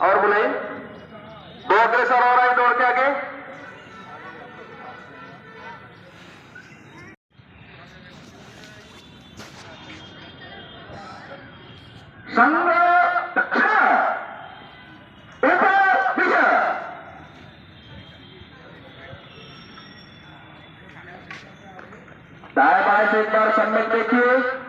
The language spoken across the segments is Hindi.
और बुलाइए, दो अग्रसर हो रहा है दौड़ के आगे। संग दाएं बाएं से एक बार सम्मित देखिए।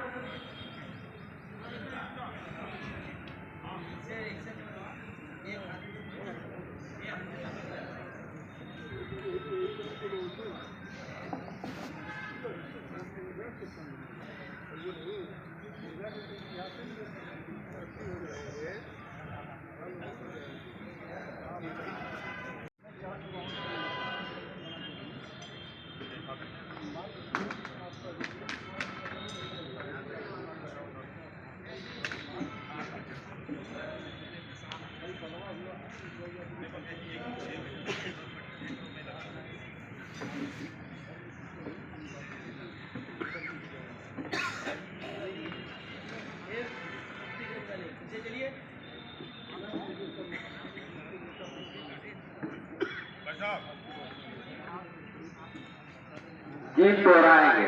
जीत दोहराएंगे।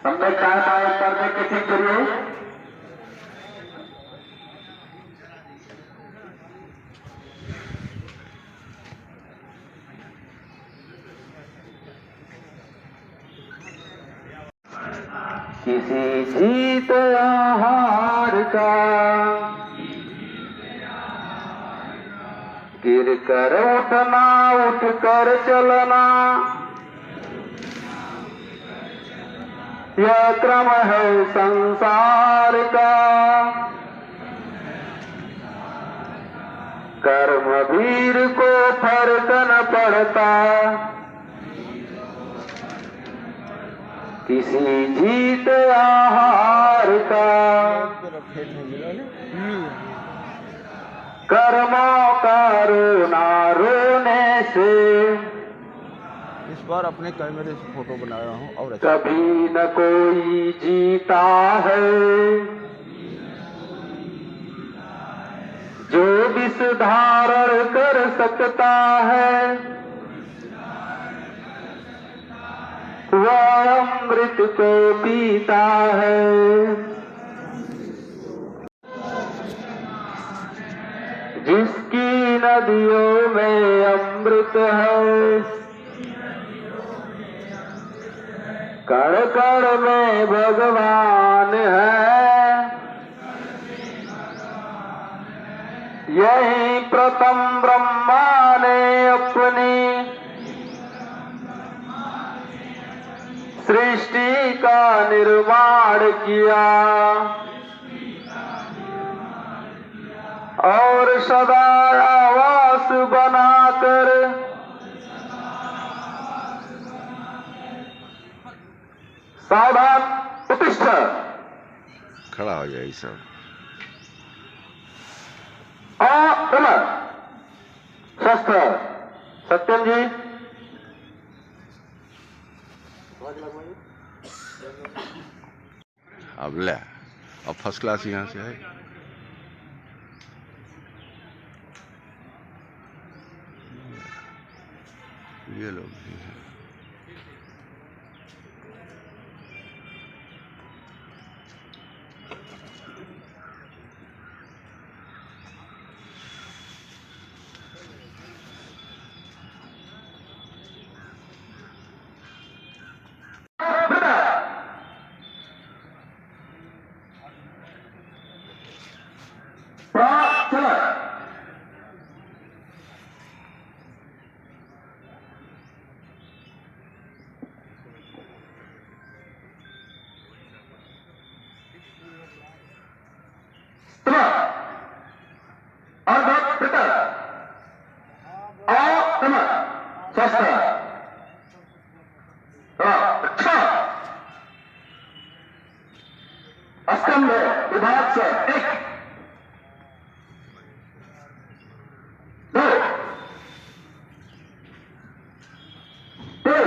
हमने दाएं बाएं करने की ठीक करिए। किसी जीत या हार का गिर कर उठना, उठ कर चलना, यह क्रम है संसार का। कर्मवीर को फर्क न पड़ता, किसी जीत या हार का। कर्मों का रोना रोने से, इस बार अपने कैमरे से फोटो बनाया हूँ। और कभी न कोई जीता है, जो विष धारण कर सकता है, वह अमृत को पीता है। जिसकी नदियों में अमृत है, कण कण में भगवान है। यही प्रथम ब्रह्मा ने अपनी सृष्टि का निर्माण किया और सदा आवास बनाकर सावधान उत्तिष्ठ, खड़ा हो जाए सब। शस्त्र सत्यम जी। अब ले, अब फर्स्ट क्लास यहाँ से है। ये लोग भी हैं। स्तंभ विभाग से 1 2 3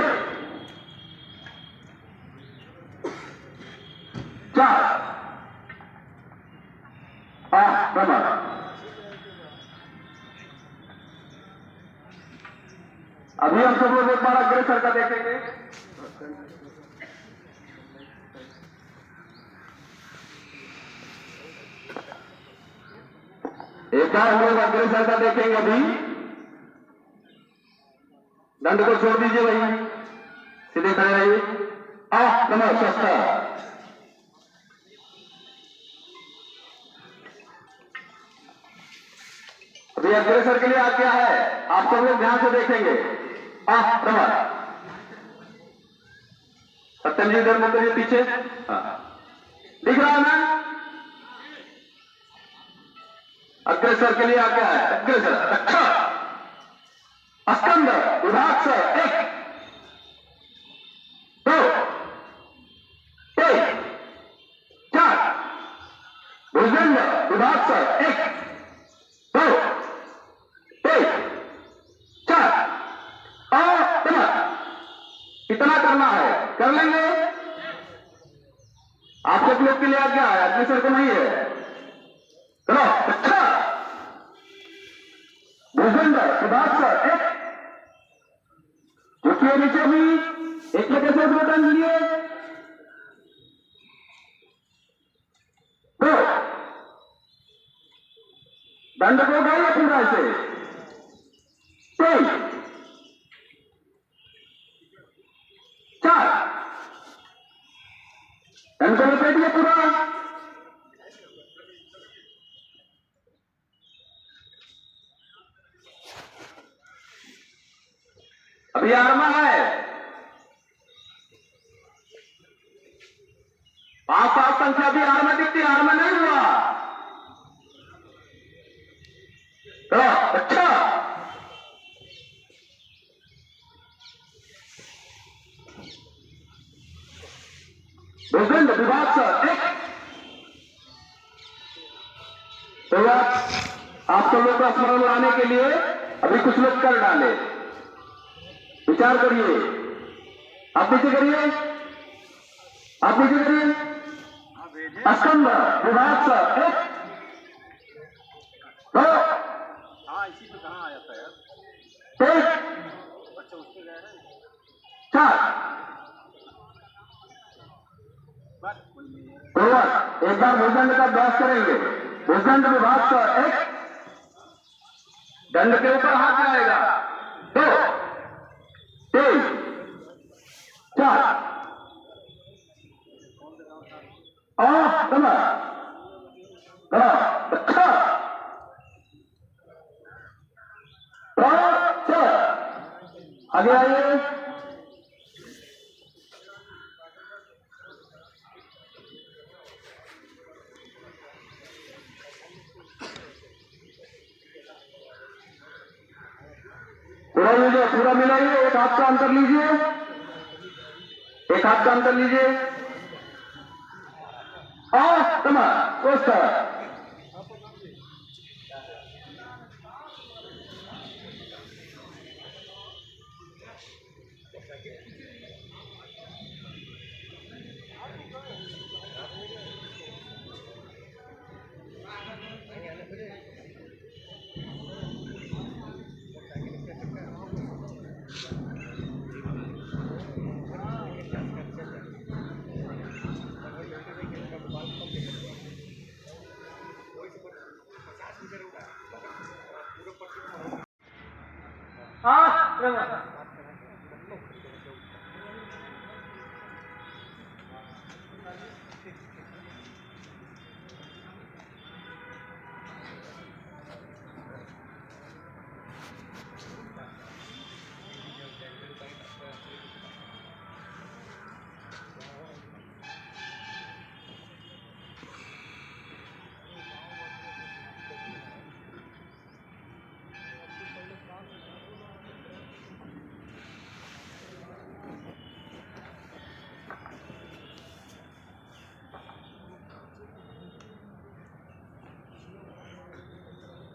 आक्रमण। अभी हम सब लोग एक बार अग्रेसर का देखेंगे। एक बार हम लोग अग्रेसर का देखेंगे। अभी दंड को छोड़ दीजिए भाई, सीधे खड़े रहिए। आक्रमण शस्त्र। अभी अग्रेसर के लिए आज्ञा है, आप सब लोग ध्यान से देखेंगे। आक्रमण। सत्यम जी इधर मुझे पीछे दिख रहा है ना? अग्रेसर के लिए आज्ञा है। अग्रेसर अच्छा स्कंद विभाग से 1 2 3 4 भुजंग विभाग से 1 2 3 4 कितना करना है कर लेंगे। आप सब लोग के लिए आज्ञा है, अग्रेसर को नहीं है। चलो अच्छा भुजंग विभाग से 1 झुकिए नीचे भी, एक कैसे बटन लिए 2 दंड को गए पूरा से 3 4 दंड को लपेटिए पूरा। अभी आर्मा है 5-7 संख्या भी आर्मा दिखती, आर्मा नहीं हुआ। चलो अच्छा भूखंड विभाग से 1 तो आप सब लोग का स्मरण लाने के लिए अभी कुछ लोग कर डाले। विचार करिए, आप नीचे करिए, आप नीचे करिए। स्कंद विभाग से 1 2 इसी पे कहाँ आया था यार? 3 अच्छा उसके गए हैं 4 एक बार भूदंड का अभ्यास करेंगे। भूदंड विभाग से 1 दंड के ऊपर हाथ आएगा 2 3 4 अच्छा आगे आइए। पूरा लीजिए, पूरा मिलाइए, एक हाथ का अंतर लीजिए, एक हाथ का अंतर लीजिए। उस तरह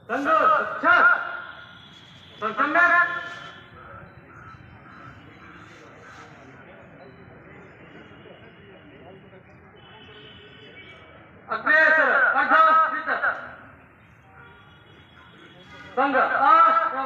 अच्छा अग्रेसर संरक्षण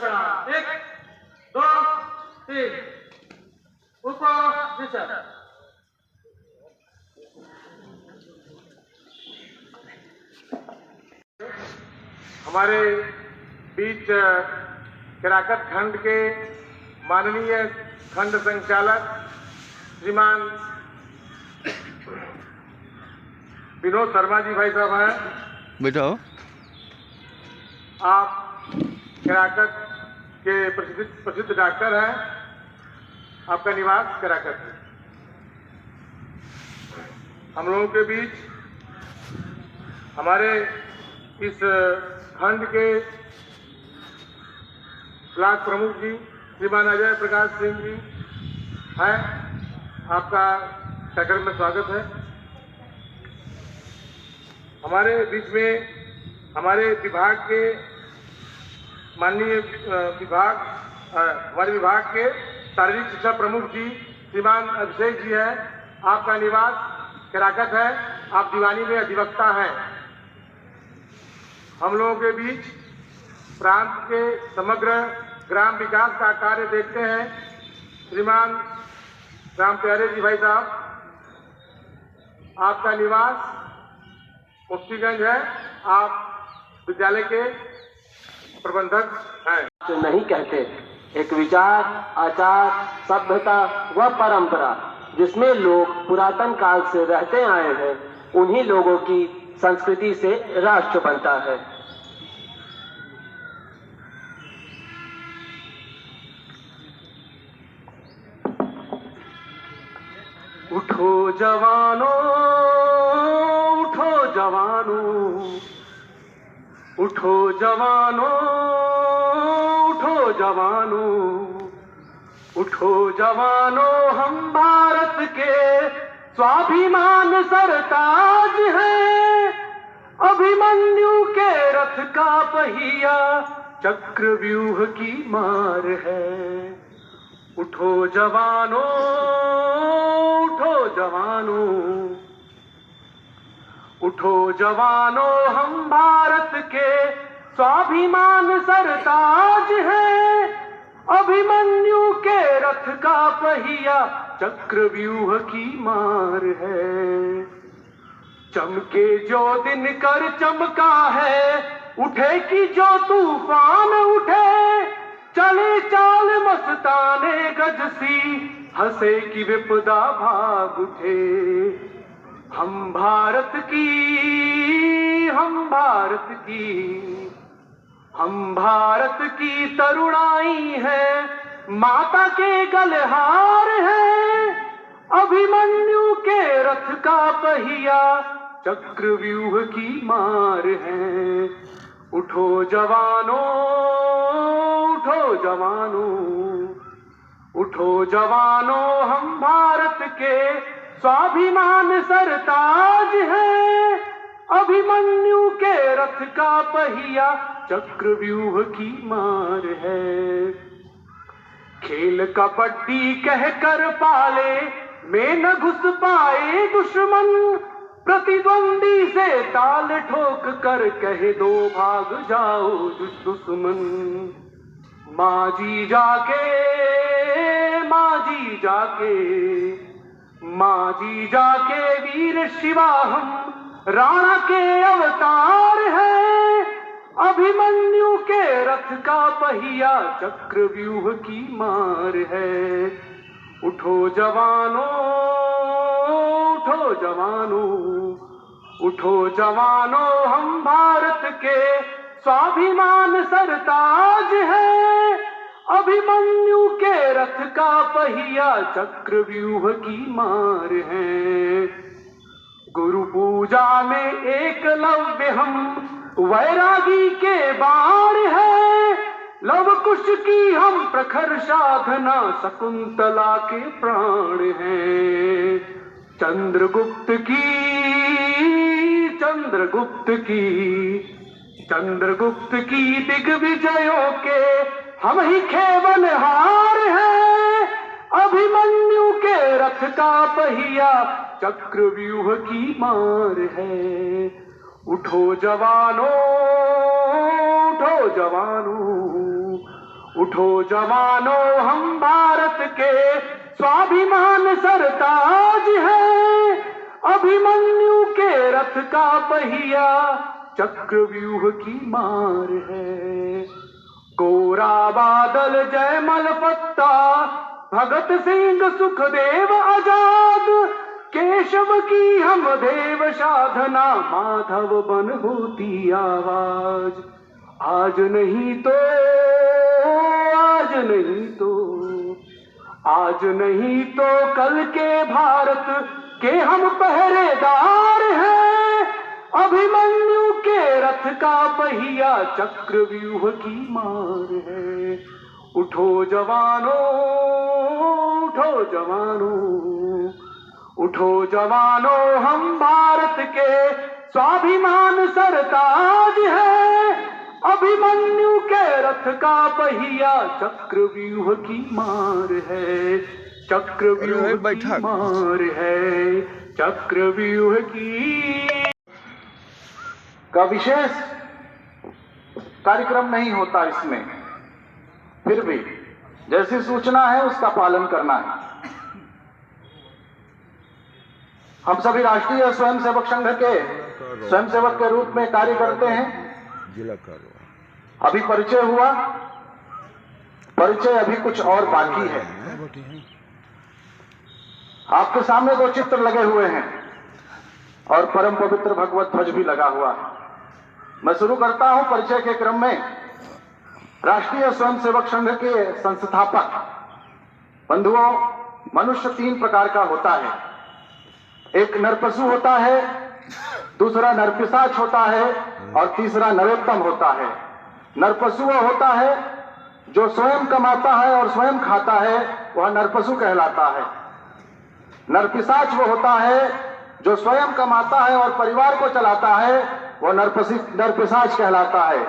प्रणाम 1 2 3 ऊपर नीचे हमारे बीच केराकत खंड के माननीय खंड संचालक श्रीमान विनोद शर्मा जी भाई साहब हैं। बैठो। आप केराकत के प्रसिद्ध डॉक्टर हैं। आपका निवास केराकत है। हम लोगों के बीच हमारे इस खंड के ब्लॉक प्रमुख जी श्रीमान अजय प्रकाश सिंह जी हैं। आपका कार्यक्रम में स्वागत है। हमारे बीच में हमारे विभाग के माननीय हमारे विभाग के शारीरिक शिक्षा प्रमुख जी श्रीमान अभिषेक जी हैं। आपका निवास केराकत है। आप दीवानी में अधिवक्ता हैं। हम लोगों के बीच प्रांत के समग्र ग्राम विकास का कार्य देखते हैं श्रीमान राम प्यारे जी भाई साहब। आपका निवास मुफ्तीगंज है। आप विद्यालय के प्रबंधक हैं। जो नहीं कहते, एक विचार, आचार, सभ्यता व परंपरा जिसमें लोग पुरातन काल से रहते आए हैं, उन्हीं लोगों की संस्कृति से राष्ट्र बनता है। उठो जवानों, उठो जवानों, उठो जवानों, उठो जवानों, उठो जवानों, हम भारत के स्वाभिमान सरताज हैं। अभिमन्यु के रथ का पहिया चक्रव्यूह की मार है। उठो जवानों, उठो जवानों, उठो जवानों, हम भारत के स्वाभिमान सरताज हैं। अभिमन्यु के रथ का पहिया चक्रव्यूह की मार है। चमके जो दिन कर चमका है, उठे कि जो तूफान उठे। चले चाल मस्ताने गज सी, हंसे कि विपदा भाग उठे। हम भारत की, हम भारत की, हम भारत की तरुणाई है, माता के गलहार है। अभिमन्यु के रथ का पहिया चक्रव्यूह की मार है। उठो जवानों, उठो जवानों, उठो जवानों हम भारत के स्वाभिमान सरताज हैं, अभिमन्यु के रथ का पहिया चक्रव्यूह की मार है। खेल कबड्डी कहकर पाले में न घुस पाए दुश्मन, प्रतिद्वंदी से ताल ठोक कर कह दो भाग जाओ दुश्मन। माजी जाके माजी जाके माजी जाके वीर शिवा हम राणा के अवतार हैं, अभिमन्यु के रथ का पहिया चक्रव्यूह की मार है। उठो जवानों उठो जवानों उठो जवानों हम भारत के स्वाभिमान सरताज हैं, अभिमन्यु के रथ का पहिया चक्रव्यूह की मार है। गुरु पूजा में एकलव्य हम वैरागी के बाण है, लव कुश की हम प्रखर साधना शकुंतला के प्राण हैं। चंद्रगुप्त की दिग्विजयों के हम ही खेवनहार हैं, अभिमन्यु के रथ का पहिया चक्रव्यूह की मार है। उठो जवानों उठो जवानों उठो जवानों हम भारत के स्वाभिमान सरताज हैं, अभिमन्यु के रथ का पहिया चक्रव्यूह की मार है। गोरा बादल जयमल पत्ता भगत सिंह सुखदेव आजाद, केशव की हम देव साधना माधव बन होती आवाज। आज नहीं तो कल के भारत के हम पहरेदार हैं, अभिमन्यु के रथ का पहिया चक्रव्यूह की मार है। उठो जवानों उठो जवानों उठो जवानों हम भारत के स्वाभिमान सरताज हैं, अभिमन्यु के रथ का पहिया चक्रव्यूह की मार है। चक्रव्यूह की मार है, चक्रव्यूह की का विशेष कार्यक्रम नहीं होता इसमें, फिर भी जैसी सूचना है उसका पालन करना है। हम सभी राष्ट्रीय स्वयंसेवक संघ के स्वयंसेवक के रूप में कार्य करते हैं। जिला अभी परिचय हुआ, परिचय अभी कुछ और बाकी है। आपके सामने 2 चित्र लगे हुए हैं और परम पवित्र भगवत ध्वज भी लगा हुआ है। मैं शुरू करता हूं परिचय के क्रम में। राष्ट्रीय स्वयंसेवक संघ के संस्थापक बंधुओं, मनुष्य 3 प्रकार का होता है। एक नरपशु होता है, दूसरा नरपिशाच होता है और तीसरा नरोत्तम होता है। नरपशु वो होता है जो स्वयं कमाता है और स्वयं खाता है, वह नरपशु कहलाता है। नरपिशाच वो होता है जो स्वयं कमाता है और परिवार को चलाता है, वह नरपिशाच कहलाता है।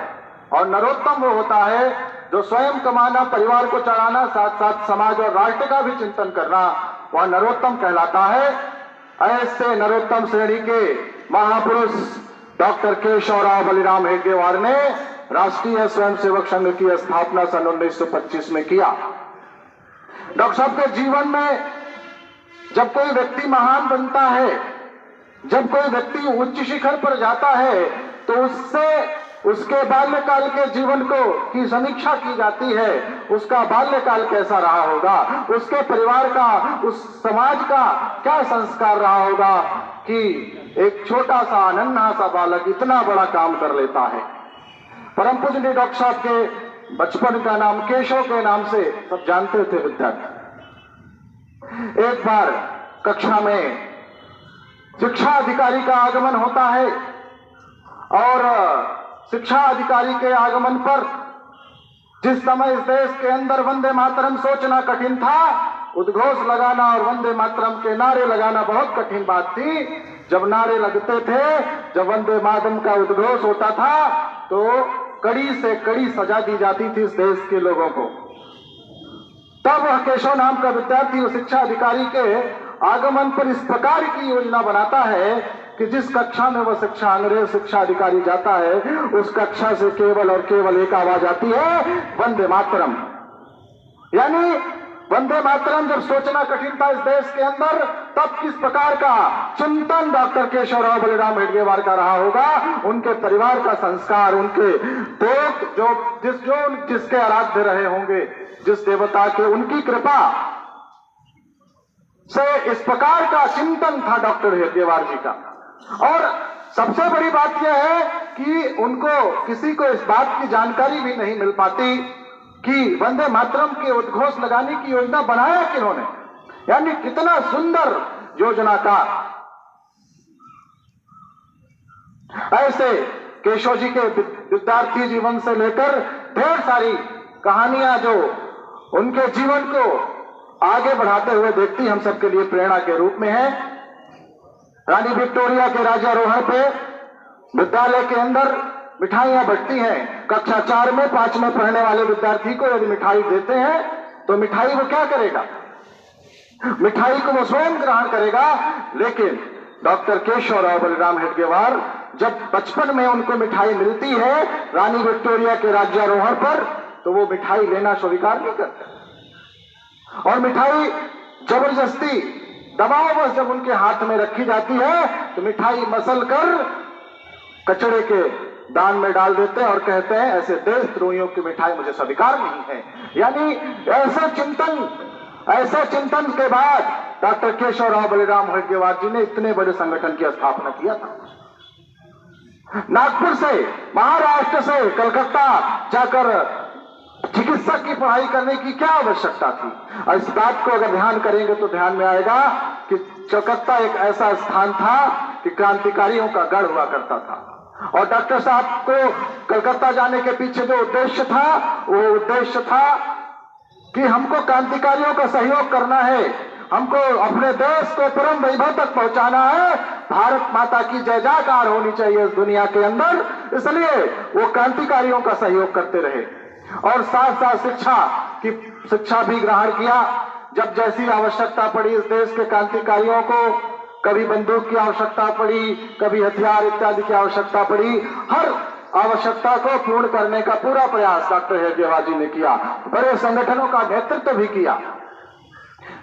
और नरोत्तम वो होता है जो स्वयं कमाना, परिवार को चलाना, साथ साथ समाज और राष्ट्र का भी चिंतन करना, वह नरोत्तम कहलाता है। ऐसे नरोत्तम श्रेणी के महापुरुष डॉक्टर केशवराव बलिराम हेडगेवार ने राष्ट्रीय स्वयंसेवक संघ की स्थापना सन 1925 में किया। डॉक्टर साहब के जीवन में जब कोई व्यक्ति महान बनता है, जब कोई व्यक्ति उच्च शिखर पर जाता है, तो उससे उसके बाल्यकाल के जीवन की समीक्षा की जाती है। उसका बाल्यकाल कैसा रहा होगा, उसके परिवार का, उस समाज का क्या संस्कार रहा होगा कि एक छोटा सा नन्हा सा बालक इतना बड़ा काम कर लेता है। परम पूज्य डॉक्टर साहब के बचपन का नाम केशव के नाम से सब जानते थे विद्यार्थी। एक बार कक्षा में शिक्षा अधिकारी का आगमन होता है और शिक्षा अधिकारी के आगमन पर जिस समय इस देश के अंदर वंदे मातरम सोचना कठिन था, उद्घोष लगाना और वंदे मातरम के नारे लगाना बहुत कठिन बात थी। जब नारे लगते थे, जब वंदे मातरम का उद्घोष होता था, तो कड़ी से कड़ी सजा दी जाती थी इस देश के लोगों को। तब वह केशव नाम का विद्यार्थी उस शिक्षा अधिकारी के आगमन पर इस प्रकार की योजना बनाता है कि जिस कक्षा में वह अंग्रेज शिक्षा अधिकारी जाता है, उस कक्षा से केवल और केवल एक आवाज आती है, वंदे मातरम। यानी वंदे मातरम जब सोचना कठिन था इस देश के अंदर, तब किस प्रकार का चिंतन डॉक्टर केशवराव बलिराम हेडगेवार का रहा होगा। उनके परिवार का संस्कार, उनके लोग जिसके आराध्य रहे होंगे, जिस देवता के, उनकी कृपा से इस प्रकार का चिंतन था डॉक्टर हेडगेवार जी का। और सबसे बड़ी बात यह है कि उनको किसी को इस बात की जानकारी भी नहीं मिल पाती कि वंदे मातरम के उद्घोष लगाने की योजना बनाया किन्होंने। यानी कितना सुंदर योजना का। ऐसे केशव जी के विद्यार्थी जीवन से लेकर ढेर सारी कहानियां जो उनके जीवन को आगे बढ़ाते हुए देखती हम सबके लिए प्रेरणा के रूप में है। रानी विक्टोरिया के राज्यारोहण पे विद्यालय के अंदर मिठाइयां बंटती हैं। कक्षा 4 में 5 में पढ़ने वाले विद्यार्थी को यदि मिठाई देते हैं तो मिठाई वो क्या करेगा? मिठाई को वो स्वयं ग्रहण करेगा। लेकिन डॉक्टर केशवराव बलिराम हेडगेवार जब बचपन में उनको मिठाई मिलती है रानी विक्टोरिया के राज्यारोहण पर, तो वो मिठाई लेना स्वीकार नहीं करते और मिठाई जबरदस्ती दबावबस जब उनके हाथ में रखी जाती है तो मिठाई मसल कर कचड़े के दान में डाल देते हैं और कहते हैं ऐसे देशद्रोहियों की मिठाई मुझे स्वीकार नहीं है। यानी ऐसे चिंतन के बाद डॉक्टर केशवराव बलिराम हेडगेवार जी ने इतने बड़े संगठन की स्थापना किया था। नागपुर से, महाराष्ट्र से कलकत्ता जाकर चिकित्सक की पढ़ाई करने की क्या आवश्यकता थी? और इस बात को अगर ध्यान करेंगे तो ध्यान में आएगा कि कलकत्ता एक ऐसा स्थान था कि क्रांतिकारियों का गढ़ हुआ करता था। और डॉक्टर साहब को कलकत्ता जाने के पीछे जो उद्देश्य था, वो उद्देश्य था कि हमको क्रांतिकारियों का सहयोग करना है, हमको अपने देश को परम वैभव तक पहुंचाना है, भारत माता की जय जयकार होनी चाहिए इस दुनिया के अंदर। इसलिए वो क्रांतिकारियों का सहयोग करते रहे और साथ साथ शिक्षा भी ग्रहण किया। जब जैसी आवश्यकता पड़ी इस देश के क्रांतिकारियों को, कभी बंदूक की आवश्यकता पड़ी, कभी हथियार इत्यादि की आवश्यकता पड़ी, हर आवश्यकता को पूर्ण करने का पूरा प्रयास डॉक्टर हेडगेवार जी ने किया। बड़े संगठनों का नेतृत्व भी किया।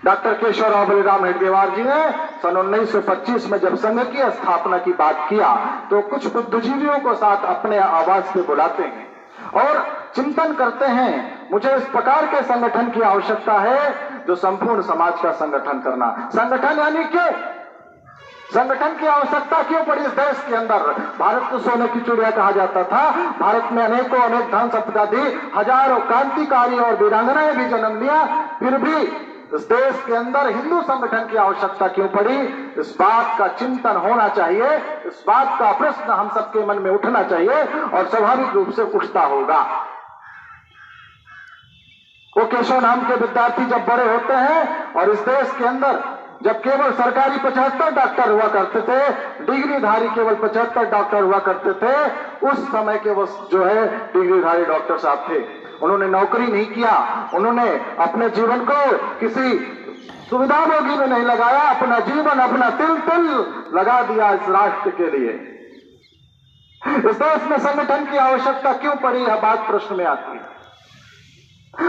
डॉक्टर केशवराव बलिराम हेडगेवार जी ने सन 1925 में जब संघ की स्थापना की बात किया तो कुछ बुद्धिजीवियों को साथ अपने आवाज से बुलाते हैं और चिंतन करते हैं, मुझे इस प्रकार के संगठन की आवश्यकता है जो संपूर्ण समाज का संगठन करना। संगठन यानी कि संगठन की आवश्यकता क्यों पड़ी इस देश के अंदर? भारत को सोने की चिड़िया कहा जाता था। भारत में अनेक धन संपदा दी, हजारों क्रांतिकारी और वीरांगनाएं भी जन्म लिया, फिर भी इस देश के अंदर हिंदू संगठन की आवश्यकता क्यों पड़ी? इस बात का चिंतन होना चाहिए, इस बात का प्रश्न हम सबके मन में उठना चाहिए और स्वाभाविक रूप से उठता होगा। वो केशव नाम के विद्यार्थी जब बड़े होते हैं और इस देश के अंदर जब केवल सरकारी 75 डॉक्टर हुआ करते थे, डिग्रीधारी केवल 75 डॉक्टर हुआ करते थे, उस समय के वो जो है डिग्रीधारी डॉक्टर साहब थे। उन्होंने नौकरी नहीं किया, उन्होंने अपने जीवन को किसी सुविधाभोगी में नहीं लगाया, अपना जीवन अपना तिल तिल लगा दिया इस राष्ट्र के लिए। इस देश में संगठन की आवश्यकता क्यों पड़ी, यह बात प्रश्न में आती है।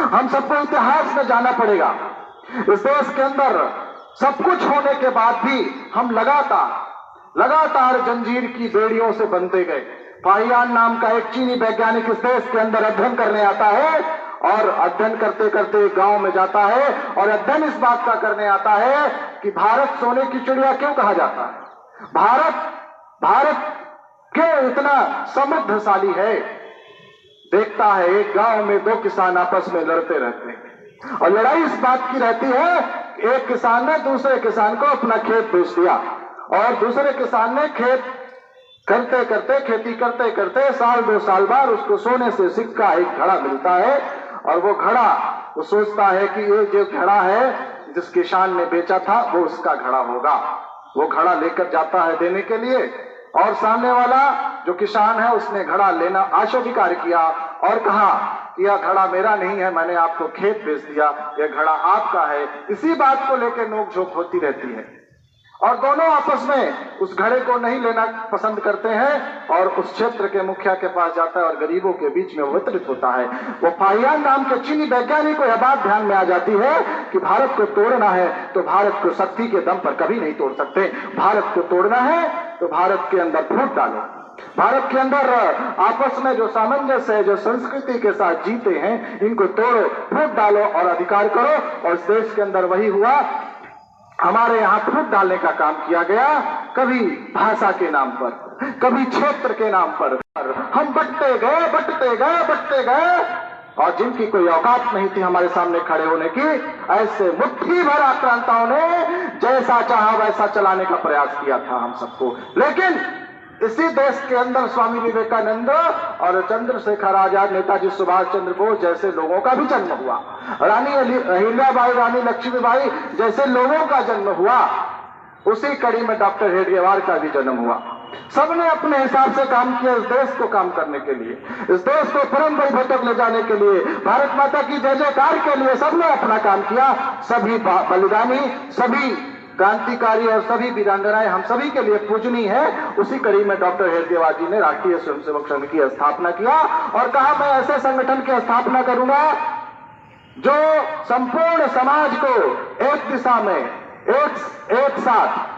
हम सबको इतिहास में जाना पड़ेगा। इस देश के अंदर सब कुछ होने के बाद भी हम लगातार जंजीर की बेड़ियों से बंधे गए। फाहियान नाम का एक चीनी वैज्ञानिक इस देश के अंदर अध्ययन करने आता है और अध्ययन करते करते गांव में जाता है और अध्ययन इस बात का करने आता है कि भारत सोने की चिड़िया क्यों कहा जाता है, भारत क्यों इतना समृद्धशाली है। देखता है एक गांव में 2 किसान आपस में लड़ते रहते हैं और लड़ाई इस बात की रहती है, एक किसान ने दूसरे किसान को अपना खेत बेच दिया और दूसरे किसान ने खेती करते करते साल 2 साल बाद उसको सोने से सिक्का एक घड़ा मिलता है और वो घड़ा वो सोचता है कि ये जो घड़ा है जिस किसान ने बेचा था वो उसका घड़ा होगा। वो घड़ा लेकर जाता है देने के लिए, और सामने वाला जो किसान है उसने घड़ा लेना अस्वीकार किया और कहा कि यह घड़ा मेरा नहीं है, मैंने आपको खेत बेच दिया, यह घड़ा आपका है। इसी बात को लेकर नोकझोंक होती रहती है और दोनों आपस में उस घड़े को नहीं लेना पसंद करते हैं और उस क्षेत्र के मुखिया के पास जाता है और गरीबों के बीच में वितरित होता है। वो फाहियान नाम के चीनी वैज्ञानिक को यह बात ध्यान में आ जाती है कि भारत को तोड़ना है तो भारत को शक्ति के दम पर कभी नहीं तोड़ सकते। भारत को तोड़ना है तो भारत के अंदर फूट डालो, भारत के अंदर आपस में जो सामंजस्य है, जो संस्कृति के साथ जीते हैं, इनको तोड़ो, फूट डालो और अधिकार करो। और इस देश के अंदर वही हुआ। हमारे यहाँ फूट डालने का काम किया गया, कभी भाषा के नाम पर, कभी क्षेत्र के नाम पर। हम बंटते गए और जिनकी कोई औकात नहीं थी हमारे सामने खड़े होने की, ऐसे मुट्ठी भर आक्रांताओं ने जैसा चाहा वैसा चलाने का प्रयास किया था हम सबको। लेकिन इसी देश के अंदर स्वामी विवेकानंद और चंद्रशेखर आजाद, नेताजी सुभाष चंद्र बोस जैसे लोगों का भी जन्म हुआ, रानी अहिल्याबाई, रानी लक्ष्मीबाई जैसे लोगों का जन्म हुआ। उसी कड़ी में डॉक्टर हेडगेवार का भी जन्म हुआ। सबने अपने हिसाब से काम किया इस देश को काम करने के लिए, इस देश को परम वैभव तक ले जाने के लिए, भारत माता की जय जयकार के लिए सबने अपना काम किया। सभी बलिदानी, सभी क्रांतिकारी और सभी वीरांगनाएं हम सभी के लिए पूजनीय है। उसी कड़ी में डॉक्टर हेडगेवार जी ने राष्ट्रीय स्वयंसेवक संघ की स्थापना किया और कहा मैं ऐसे संगठन की स्थापना करूंगा जो संपूर्ण समाज को एक दिशा में एक साथ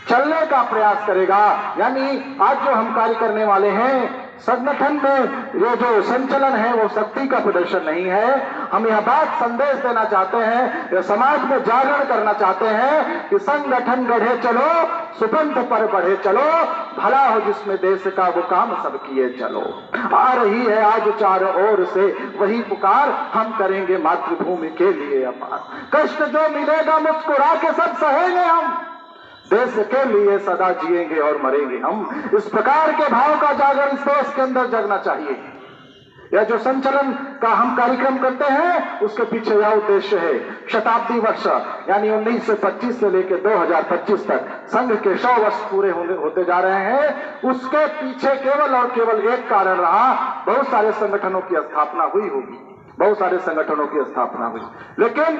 चलने का प्रयास करेगा। यानी आज जो हम कार्य करने वाले हैं, संगठन में ये जो संचलन है वो शक्ति का प्रदर्शन नहीं है। हम यह बात संदेश देना चाहते हैं, यह समाज में जागरण करना चाहते हैं कि संगठन गढ़े चलो, सुपंथ पर बढ़े चलो, भला हो जिसमें देश का वो काम सब किए चलो। आ रही है आज चारों ओर से वही पुकार, हम करेंगे मातृभूमि के लिए अपार। कष्ट जो मिलेगा मुस्कुरा के सब सहेंगे हम, देश के लिए सदा जिएंगे और मरेंगे हम। इस प्रकार के भाव का जागरण इस देश के अंदर जगना चाहिए। यह जो संचलन का हम कार्यक्रम करते हैं उसके पीछे यह उद्देश्य है। शताब्दी वर्ष यानी 1925 से लेकर 2025 तक संघ के 100 वर्ष पूरे होते जा रहे हैं। उसके पीछे केवल और केवल एक कारण रहा, बहुत सारे संगठनों की स्थापना हुई होगी, बहुत सारे संगठनों की स्थापना हुई, लेकिन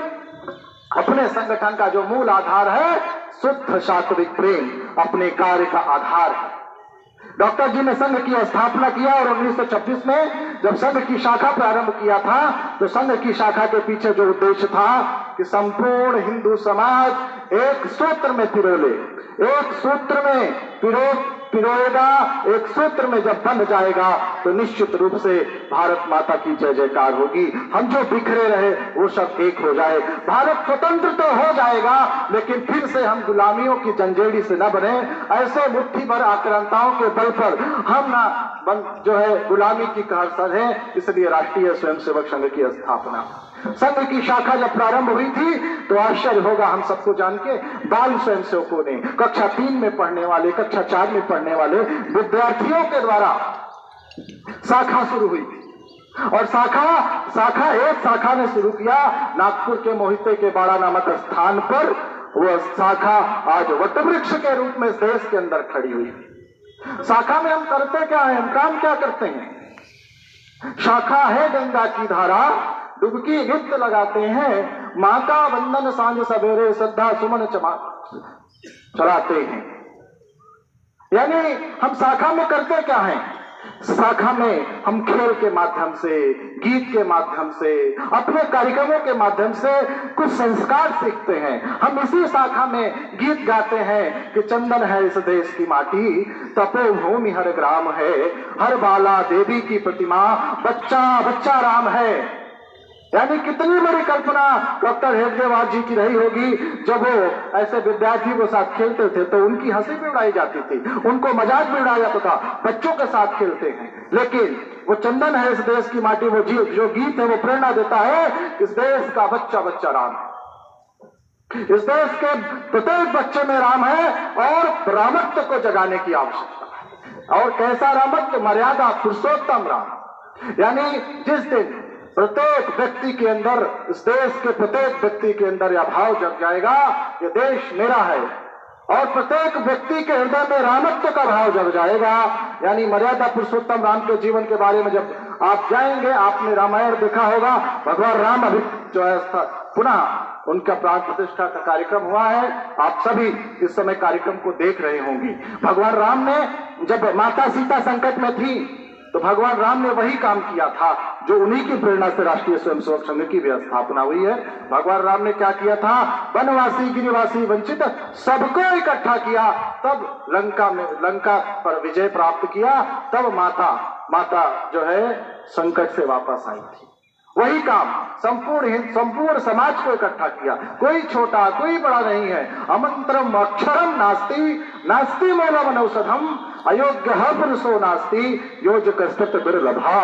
अपने संगठन का जो मूल आधार है शुद्ध सात्विक प्रेम अपने कार्य का आधार है। डॉक्टर जी ने संघ की स्थापना किया और 1926 में जब संघ की शाखा प्रारंभ किया था तो संघ की शाखा के पीछे जो उद्देश्य था कि संपूर्ण हिंदू समाज एक सूत्र में पिरोले, एक सूत्र में पिरोएगा, एक सूत्र में जब बंध जाएगा तो निश्चित रूप से भारत माता की जय जयकार होगी। हम जो बिखरे रहे वो सब एक हो जाए, भारत स्वतंत्र तो हो जाएगा लेकिन फिर से हम गुलामियों की जंजेड़ी से न बने। ऐसे मुट्ठी भर आक्रांताओं के बल पर हम ना जो है गुलामी की कहर सहे। इसलिए राष्ट्रीय स्वयंसेवक संघ की स्थापना, संघ की शाखा जब प्रारंभ हुई थी तो आश्चर्य होगा हम सबको जान के, बाल स्वयंसेवकों ने कक्षा 3 में पढ़ने वाले, कक्षा 4 में पढ़ने वाले विद्यार्थियों के द्वारा शाखा शुरू हुई थी। और एक शाखा ने शुरू किया नागपुर के मोहिते के बाड़ा नामक स्थान पर। वह शाखा आज वटवृक्ष के रूप में देश के अंदर खड़ी हुई। शाखा में हम करते क्या है, हम काम क्या करते हैं? शाखा है गंगा की धारा, डुबकी नित्य लगाते हैं, माँ का वंदन सांझ सवेरे श्रद्धा सुमन चढ़ाते हैं। यानी हम शाखा में करते क्या हैं? शाखा में हम खेल के माध्यम से, गीत के माध्यम से, अपने कार्यक्रमों के माध्यम से कुछ संस्कार सीखते हैं। हम इसी शाखा में गीत गाते हैं कि चंदन है इस देश की माटी, तपोभूमि हर ग्राम है, हर बाला देवी की प्रतिमा, बच्चा बच्चा राम है। यानी कितनी बड़ी कल्पना डॉक्टर हेडगेवार जी की रही होगी जब वो ऐसे विद्यार्थी के साथ खेलते थे तो उनकी हंसी भी उड़ाई जाती थी, उनको मजाक भी उड़ाया जाता था। बच्चों के साथ खेलते हैं लेकिन वो चंदन है इस देश की माटी, वो जो गीत है वो प्रेरणा देता है इस देश का बच्चा बच्चा राम है, इस देश के प्रत्येक बच्चे में राम है और रामत्व को जगाने की आवश्यकता है। और कैसा रामत्व? मर्यादा पुरुषोत्तम राम। यानी जिस दिन प्रत्येक व्यक्ति के अंदर, इस देश के प्रत्येक व्यक्ति के अंदर यह भाव जग जाएगा, ये देश मेरा है, और प्रत्येक व्यक्ति के हृदय में रामत्व का भाव जग जाएगा। यानी मर्यादा पुरुषोत्तम राम के जीवन के बारे में जब आप जाएंगे, आपने रामायण देखा होगा, भगवान राम अभी जो है पुनः उनका प्राण प्रतिष्ठा का कार्यक्रम हुआ है। आप सभी इस समय कार्यक्रम को देख रहे होंगे। भगवान राम ने जब माता सीता संकट में थी तो भगवान राम ने वही काम किया था जो उन्हीं की प्रेरणा से राष्ट्रीय स्वयंसेवक संघ की भी स्थापना हुई है। भगवान राम ने क्या किया था? वनवासी, गिरिवासी, वंचित सबको इकट्ठा किया, तब लंका पर विजय प्राप्त किया, तब माता जो है संकट से वापस आई थी। वही काम संपूर्ण समाज को इकट्ठा किया। कोई छोटा कोई बड़ा नहीं है। अमंत्रम अक्षरम नास्ति मूलम औषधम अयोग्य पुरुषो नास्ति योजकस्तत दुर्लभा।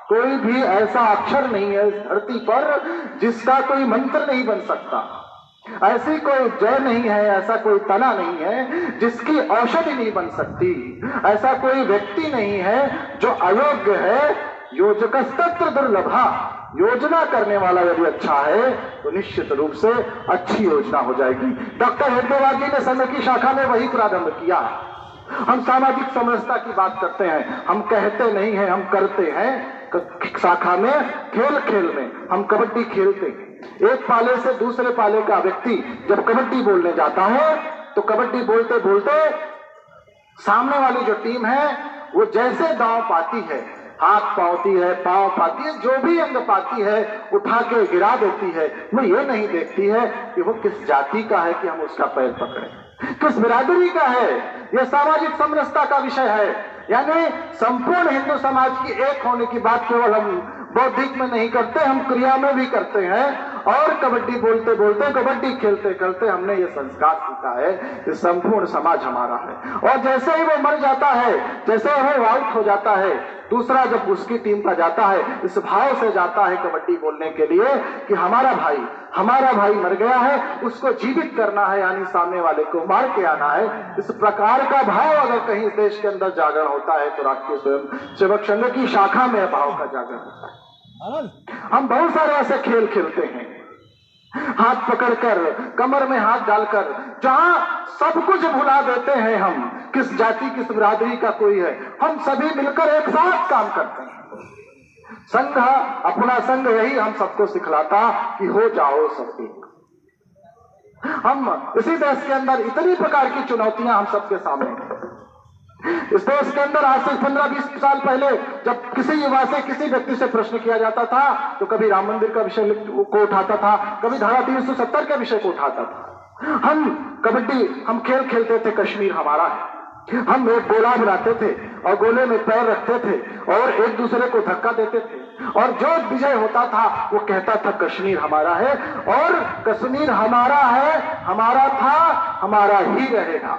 कोई भी ऐसा अक्षर नहीं है इस धरती पर जिसका कोई मंत्र नहीं बन सकता। ऐसी कोई जय नहीं है, ऐसा कोई तना नहीं है जिसकी औषधि नहीं बन सकती। ऐसा कोई व्यक्ति नहीं है जो अयोग्य है। योजकस्तत्र दुर्लभा। योजना करने वाला यदि अच्छा है तो निश्चित रूप से अच्छी योजना हो जाएगी। डॉक्टर हेडगेवार जी ने संघ की शाखा में वही प्रारंभ किया। हम सामाजिक समरसता की बात करते हैं, हम कहते नहीं हैं, हम करते हैं। शाखा में खेल में हम कबड्डी खेलते हैं। एक पाले से दूसरे पाले का व्यक्ति जब कबड्डी बोलने जाता है तो कबड्डी बोलते बोलते सामने वाली जो टीम है वो जैसे दांव पाती है, हाथ पाती है, पांव पाती है, जो भी अंग पाती है उठा के गिरा देती है। वो ये नहीं देखती है कि वो किस जाति का है कि हम उसका पैर पकड़े, किस बिरादरी का है। यह सामाजिक समरसता का विषय है। यानी संपूर्ण हिंदू समाज की एक होने की बात केवल हम बौद्धिक में नहीं करते, हम क्रिया में भी करते हैं। और कबड्डी बोलते बोलते, कबड्डी खेलते खेलते हमने ये संस्कार सीखा है कि संपूर्ण समाज हमारा है। और जैसे ही वो मर जाता है, जैसे ही वो आउट हो जाता है, दूसरा जब उसकी टीम का जाता है, इस भाव से जाता है कबड्डी बोलने के लिए कि हमारा भाई मर गया है, उसको जीवित करना है, यानी सामने वाले को मार के आना है। इस प्रकार का भाव अगर कहीं देश के अंदर जागरण होता है तो राष्ट्रीय स्वयंसेवक संघ की शाखा में भाव का जागरण होता है। हम बहुत सारे ऐसे खेल खेलते हैं, हाथ पकड़कर, कमर में हाथ डालकर, जहां सब कुछ भुला देते हैं। हम किस जाति किस बिरादरी का कोई है, हम सभी मिलकर एक साथ काम करते हैं। संघ, अपना संघ यही हम सबको सिखलाता कि हो जाओ सब एक। हम इसी देश के अंदर इतनी प्रकार की चुनौतियां हम सबके सामने हैं। इस देश के अंदर आज से 15-20 साल पहले जब किसी युवा से, किसी व्यक्ति से प्रश्न किया जाता था तो कभी राम मंदिर का विषय को उठाता था, कभी धारा 370 के विषय को उठाता था। हम खेल खेलते थे, कश्मीर हमारा है। हम एक गोला बनाते थे और गोले में पैर रखते थे और एक दूसरे को धक्का देते थे, और जो विजय होता था वो कहता था कश्मीर हमारा है, और कश्मीर हमारा है, हमारा था, हमारा ही रहेगा।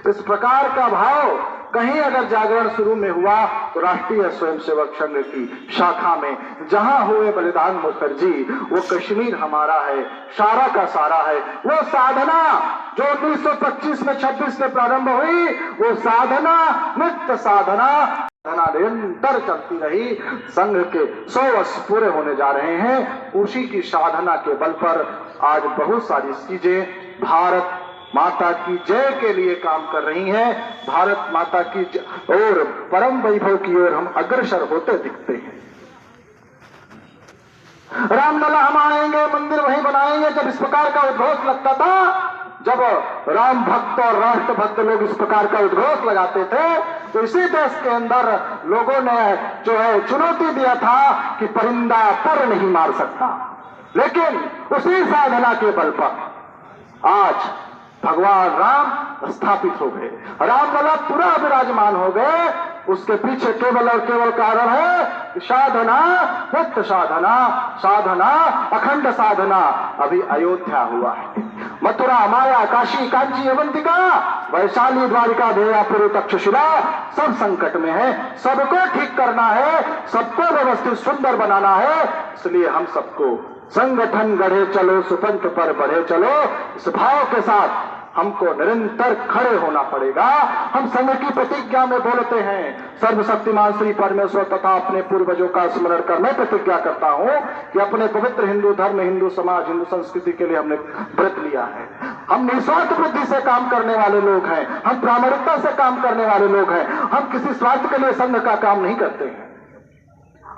इस प्रकार का भाव कहीं अगर जागरण शुरू में हुआ तो राष्ट्रीय स्वयंसेवक संघ की शाखा में जहां हुए बलिदान मुखर्जी, वो कश्मीर हमारा है, सारा का सारा है। वो साधना जो 1925 में 26 में प्रारंभ हुई, वो साधना, नित्य साधना निरंतर चलती रही। संघ के 100 वर्ष पूरे होने जा रहे हैं। उसी की साधना के बल पर आज बहुत सारी चीजें भारत माता की जय के लिए काम कर रही हैं। भारत माता की और परम वैभव की ओर हम अग्रसर होते दिखते हैं। रामलला हम आएंगे, मंदिर वहीं बनाएंगे, जब इस प्रकार का उद्घोष लगता था, जब राम भक्त और राष्ट्र भक्त लोग इस प्रकार का उद्घोष लगाते थे, तो इसी देश के अंदर लोगों ने जो है चुनौती दिया था कि परिंदा पर नहीं मार सकता। लेकिन उसी साधना के बल पर आज भगवान राम स्थापित हो गए, रामलला पूरा विराजमान हो गए। उसके पीछे केवल और केवल कारण है कि साधना, नित्य साधना, साधना, अखंड साधना। अभी अयोध्या हुआ है, मथुरा, माया, काशी, कांची, अवंतिका, वैशाली, द्वारिका, भेयापुरी, तक्षशिला सब संकट में है। सबको ठीक करना है, सबको व्यवस्थित सुंदर बनाना है। इसलिए हम सबको संगठन गढ़े चलो, सुपंथ पर बढ़े चलो, इस भाव के साथ हमको निरंतर खड़े होना पड़ेगा। हम संघ की प्रतिज्ञा में बोलते हैं, सर्वशक्तिमान श्री परमेश्वर तथा अपने पूर्वजों का स्मरण कर मैं प्रतिज्ञा करता हूं कि अपने पवित्र हिंदू धर्म, हिंदू समाज, हिंदू संस्कृति के लिए हमने व्रत लिया है। हम निस्वार्थ बुद्धि से काम करने वाले लोग हैं, हम प्रामाणिकता से काम करने वाले लोग हैं। हम किसी स्वार्थ के लिए संघ का काम नहीं करते हैं।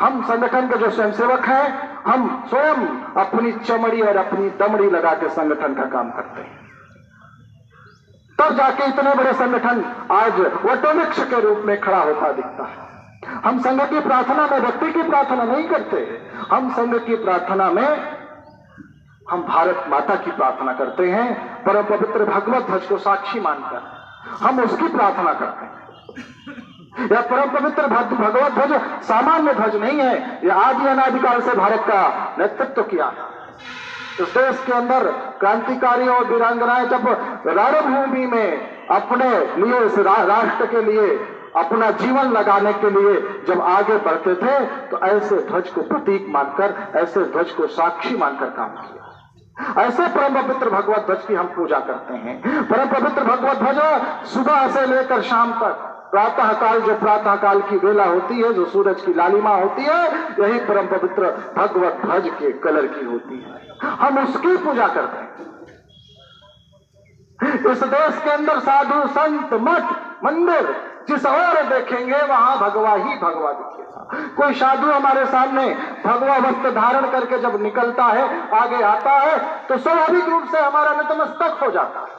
हम संगठन के जो स्वयंसेवक हैं, हम स्वयं अपनी चमड़ी और अपनी दमड़ी लगा के संगठन का काम करते हैं। तब जाके इतने बड़े संगठन आज वटवृक्ष के रूप में खड़ा होता दिखता है। हम संघ की प्रार्थना में व्यक्ति की प्रार्थना नहीं करते, हम संघ की प्रार्थना में हम भारत माता की प्रार्थना करते हैं। परम पवित्र भगवत ध्वज को साक्षी मानकर हम उसकी प्रार्थना करते हैं। यह परम पवित्र भगवत ध्वज सामान्य ध्वज नहीं है, यह आदि अनादिकाल से भारत का नेतृत्व किया। इस देश के अंदर क्रांतिकारियों और वीरांगनाएं जब रणभूमि में अपने लिए, इस राष्ट्र के लिए अपना जीवन लगाने के लिए जब आगे बढ़ते थे, तो ऐसे ध्वज को प्रतीक मानकर, ऐसे ध्वज को साक्षी मानकर काम किया। ऐसे परम पवित्र भगवत ध्वज की हम पूजा करते हैं। परम पवित्र भगवत ध्वज सुबह से लेकर शाम तक, प्रातः काल जो प्रातः काल की वेला होती है, जो सूरज की लालिमा होती है, यही परम पवित्र भगवत ध्वज के कलर की होती है। हम उसकी पूजा करते हैं। इस देश के अंदर साधु संत मठ मंदिर जिस ओर देखेंगे वहां भगवा ही भगवा दिखेगा। कोई साधु हमारे सामने भगवा वस्त्र धारण करके जब निकलता है, आगे आता है, तो स्वाभाविक रूप से हमारा नतमस्तक हो जाता है।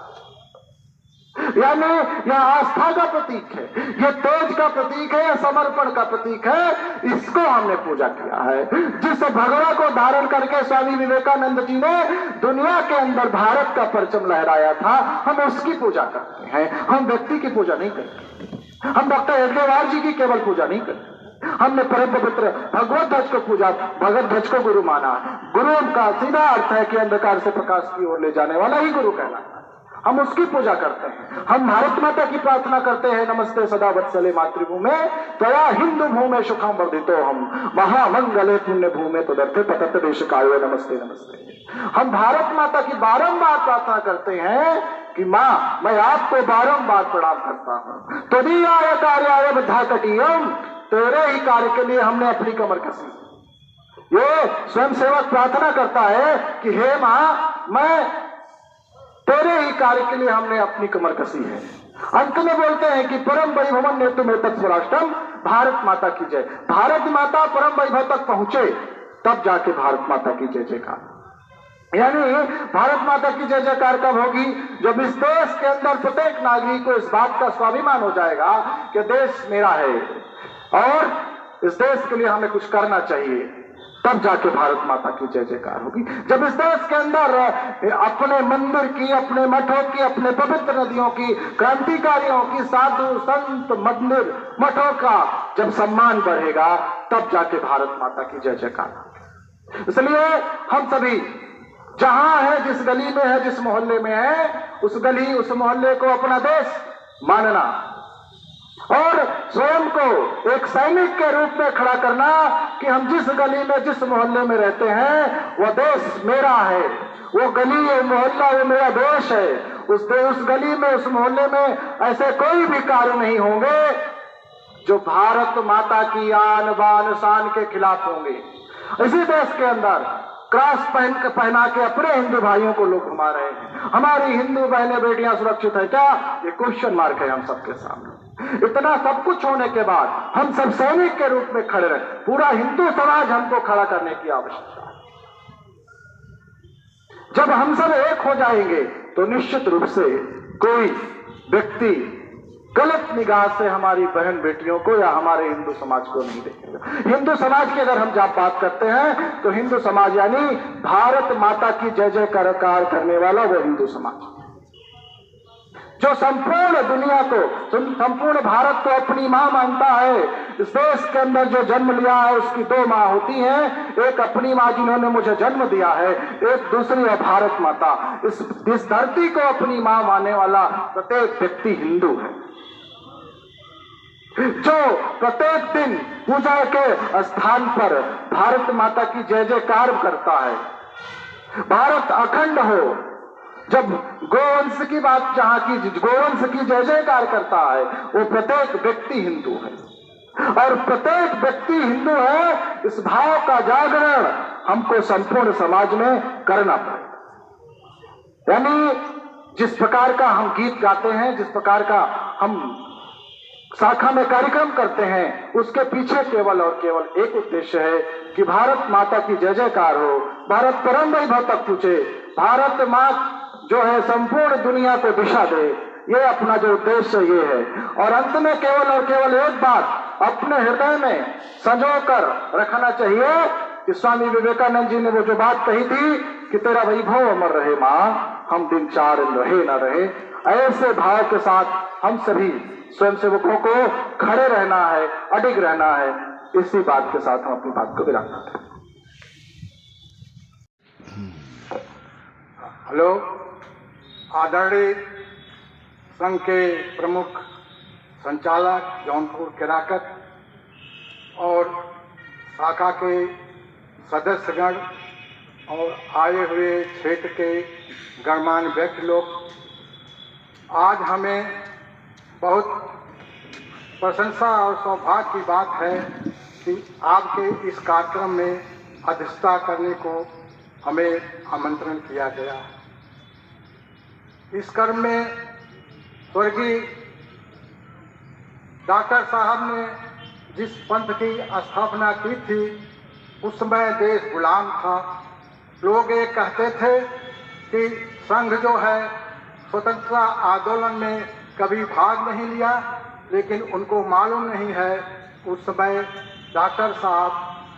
यानी यह आस्था का प्रतीक है, यह तेज का प्रतीक है, यह समर्पण का प्रतीक है। इसको हमने पूजा किया है। जिस भगवा को धारण करके स्वामी विवेकानंद जी ने दुनिया के अंदर भारत का परचम लहराया था, हम उसकी पूजा करते हैं। हम व्यक्ति की पूजा नहीं करते। हम डॉक्टर हेडगेवार जी की केवल पूजा नहीं करते। हमने परम पवित्र भगवत ध्वज को पूजा, भगवत ध्वज को गुरु माना। गुरु का सीधा अर्थ है कि अंधकार से प्रकाश की ओर ले जाने वाला ही गुरु कहलाता है। हम उसकी पूजा करते हैं। हम भारत माता की प्रार्थना करते हैं, नमस्ते सदा वत्सले मातृभूमे त्वया हिंदू भूमे सुखम वर्धितो हम महामंगले पुण्य भूमे तदर्थे पतत देशकायो नमस्ते नमस्ते। हम भारत माता की बारंबार प्रार्थना करते हैं कि माँ, मैं आपको बारंबार प्रणाम करता हूँ। तदीयाय कार्याय बद्धाकटीयम, तेरे ही कार्य के लिए हमने अपनी कमर कसी। ये स्वयंसेवक प्रार्थना करता है कि हे माँ, मैं तेरे ही कार्य के लिए हमने अपनी कमर कसी है। अंत में बोलते हैं कि परम वैभवम नेतु में तत्स्वराष्ट्रम, भारत माता की जय। भारत माता परम वैभव तक पहुंचे तब जाके भारत माता की जय जयकार। यानी भारत माता की जय जयकार कब होगी? जब इस देश के अंदर प्रत्येक नागरिक को इस बात का स्वाभिमान हो जाएगा कि देश मेरा है और इस देश के लिए हमें कुछ करना चाहिए, तब जाके भारत माता की जय जयकार होगी। जब इस देश के अंदर अपने मंदिर की, अपने मठों की, अपने पवित्र नदियों की, क्रांतिकारियों की, साधु संत मंदिर मठों का जब सम्मान बढ़ेगा, तब जाके भारत माता की जय जयकार। इसलिए हम सभी जहां है, जिस गली में है, जिस मोहल्ले में है, उस गली, उस मोहल्ले को अपना देश मानना और स्वयं को एक सैनिक के रूप में खड़ा करना कि हम जिस गली में, जिस मोहल्ले में रहते हैं, वह देश मेरा है। वो गली, वो मोहल्ला, वो मेरा देश है। उस गली में, उस मोहल्ले में ऐसे कोई भी कार्य नहीं होंगे जो भारत माता की आन बान शान के खिलाफ होंगे। इसी देश के अंदर क्रॉस पहना के अपने हिंदू भाइयों को लोग घुमा रहे हैं। हमारी हिंदू बहनें बेटियां सुरक्षित है क्या? ये क्वेश्चन मार्क है हम सबके सामने। इतना सब कुछ होने के बाद हम सब सैनिक के रूप में खड़े रहे। पूरा हिंदू समाज हमको खड़ा करने की आवश्यकता है। जब हम सब एक हो जाएंगे तो निश्चित रूप से कोई व्यक्ति गलत निगाह से हमारी बहन बेटियों को या हमारे हिंदू समाज को नहीं देखेगा। हिंदू समाज की अगर हम जब बात करते हैं तो हिंदू समाज यानी भारत माता की जय जयकार करने वाला वो हिंदू समाज, जो संपूर्ण दुनिया को, संपूर्ण भारत को अपनी मां मानता है। इस देश के अंदर जो जन्म लिया है उसकी दो मां होती हैं, एक अपनी मां जिन्होंने मुझे जन्म दिया है, एक दूसरी है भारत माता। इस धरती को अपनी मां मानने वाला प्रत्येक व्यक्ति हिंदू है, जो प्रत्येक दिन पूजा के स्थान पर भारत माता की जय जयकार करता है। भारत अखंड हो, जब गोवंश की बात जहां की गोवंश की जय जयकार करता है, वो प्रत्येक व्यक्ति हिंदू है और प्रत्येक व्यक्ति हिंदू है। इस भाव का जागरण हमको संपूर्ण समाज में करना पड़ेगा। यानी जिस प्रकार का हम गीत गाते हैं, जिस प्रकार का हम शाखा में कार्यक्रम करते हैं, उसके पीछे केवल और केवल एक उद्देश्य है कि भारत माता की जय जयकार हो, भारत परम वैभव तक पूछे, भारत माँ जो है संपूर्ण दुनिया को दिशा दे। ये अपना जो उद्देश्य ये है। और अंत में केवल और केवल एक बात अपने हृदय में संजो कर रखना चाहिए कि स्वामी विवेकानंद जी ने वो जो बात कही थी कि तेरा वैभव अमर रहे माँ, हम दिन चार रहे न रहे। ऐसे भाव के साथ हम सभी स्वयं सेवकों को खड़े रहना है, अडिग रहना है। इसी बात के साथ हम अपनी बात को विराम देते हैं। हेलो, आदरणीय संघ के प्रमुख संचालक जौनपुर केराकत और शाखा के सदस्यगण और आए हुए क्षेत्र के गणमान्य व्यक्ति लोग, आज हमें बहुत प्रशंसा और सौभाग्य की बात है कि आपके इस कार्यक्रम में अध्यक्षता करने को हमें आमंत्रण किया गया। इस क्रम में स्वर्गीय डॉक्टर साहब ने जिस पंथ की स्थापना की थी, उस समय देश गुलाम था। लोग ये कहते थे कि संघ जो है स्वतंत्रता आंदोलन में कभी भाग नहीं लिया, लेकिन उनको मालूम नहीं है उस समय डॉक्टर साहब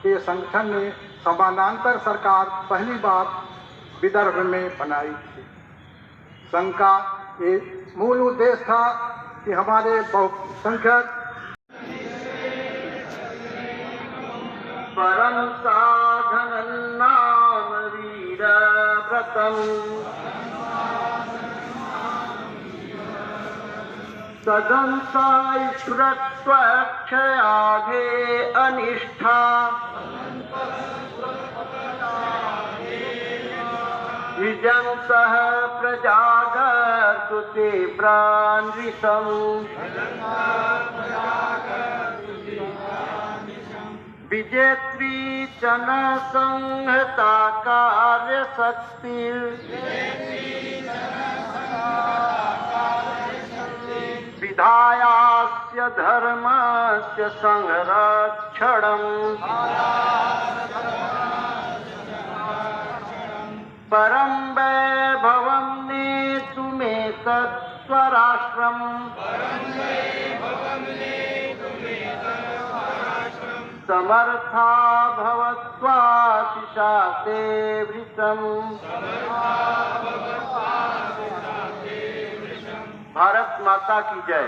के संगठन ने समानांतर सरकार पहली बार विदर्भ में बनाई थी। संघ का ये मूल उद्देश्य था कि हमारे बहुसंख्यक परम साधन नाम वीर व्रतम सदंता ईश्वरत्वक्षयागे अनिष्ठा विजंतः प्रजागर्तु ते प्राणृतम् विजेत्री च न संहता कार्यशक्तिर् विधायास्य धर्मस्य संरक्षणम् परं वैभवं नेतुमेतत् स्वराष्ट्रम् समर्था भवत्वातिशा ते वृतम्। भारत माता की जय।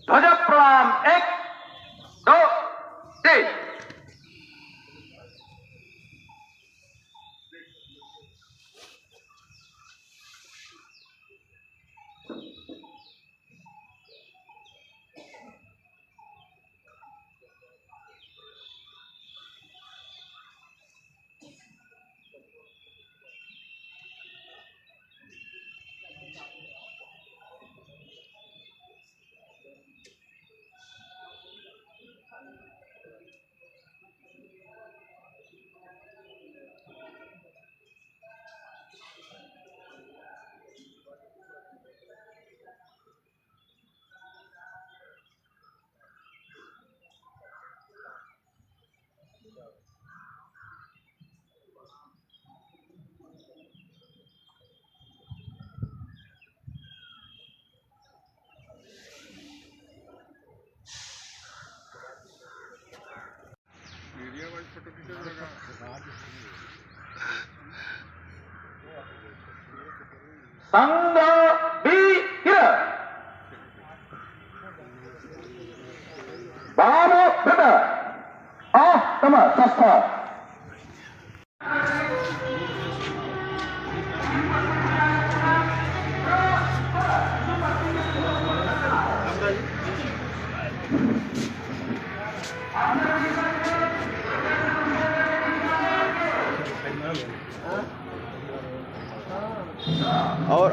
ध्वज प्रणाम। 1 2 3। संघ वीर भारत आत्म संस्था और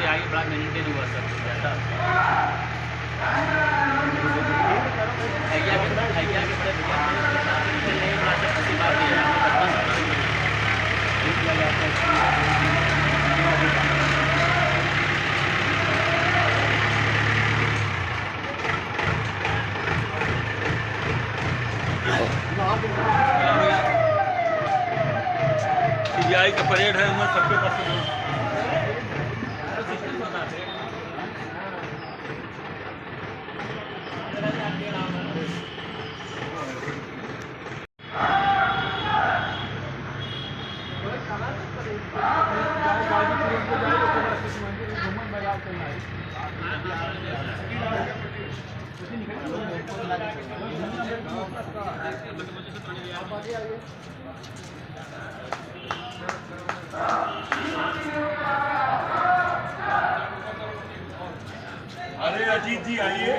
आगे बड़ा मेंटेन हुआ सब सीबीआई का परेड है उनमें सबके पास अरे अजीत जी आइए।